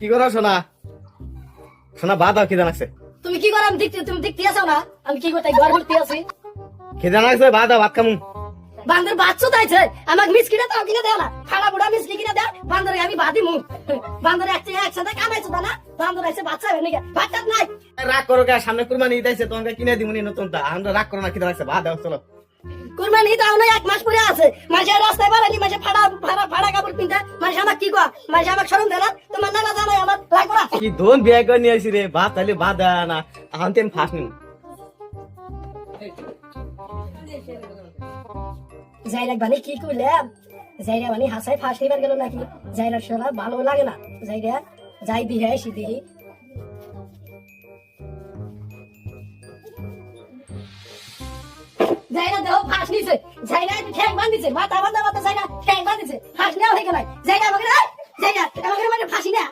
কি করো সোনা? সোনা ভাত দাও, খিদে লাগছে। তুমি কি করো? আমি দেখতে, তুমি দেখতে আসো না আমি কি করতে ঘর ঘুরতে আছি। খিদে লাগছে, ভাত দাও, ভাত খামু। বান্দর বাচ্চা তাইছে আমাকে মিস কিনা তাও কিনা দেও না, খানা বুড়া মিস কিনা দেও। বান্দরে আমি ভাতি মু বান্দর একসাথে কামাইছো না, বান্দর আছে বাচ্চা হবে নাকি? ভাত টাত নাই। রাগ করো কে? সামনে কুরবানি ঈদ আইছে, তোমাকে কিনে দিমুনি নতুনটা। আমরা রাগ করো না, খিদে লাগছে, ভাত দাও, চলো। কুরবানি তাও না, 1 মাস পরে আছে। মাসে রাস্তায় বাড়ানি, মাসে ফাড়া কাপড় পিনতে, মাসে আমাকে কি কয়, মাসে আমাকে শরম দেয় না? তোমার নানা জানাই আমার রাগ করা। কি দোন বিয়ে করে নিয়ে আইছি রে, ভাত তাইলে ভাত দেয় না। এখন তো আমি ফাঁস নিম। যাই রাখবানি কি করলাম? যাইরা মানে হাসাই ফাঁস নিবার গেল নাকি? যাইরা শোনা ভালো লাগে না। যাইরা যাই দিহে আসি দিহি। যাইরা দেহ ফাঁস নিছে, যাইরা ঠ্যাং বান্ধিছে, মাথা বান্ধা যাইরা ঠ্যাং বান্ধিছে, ফাঁস নেওয়া হয়ে গেল। যাইরা আমাকে মানে ফাঁসি না।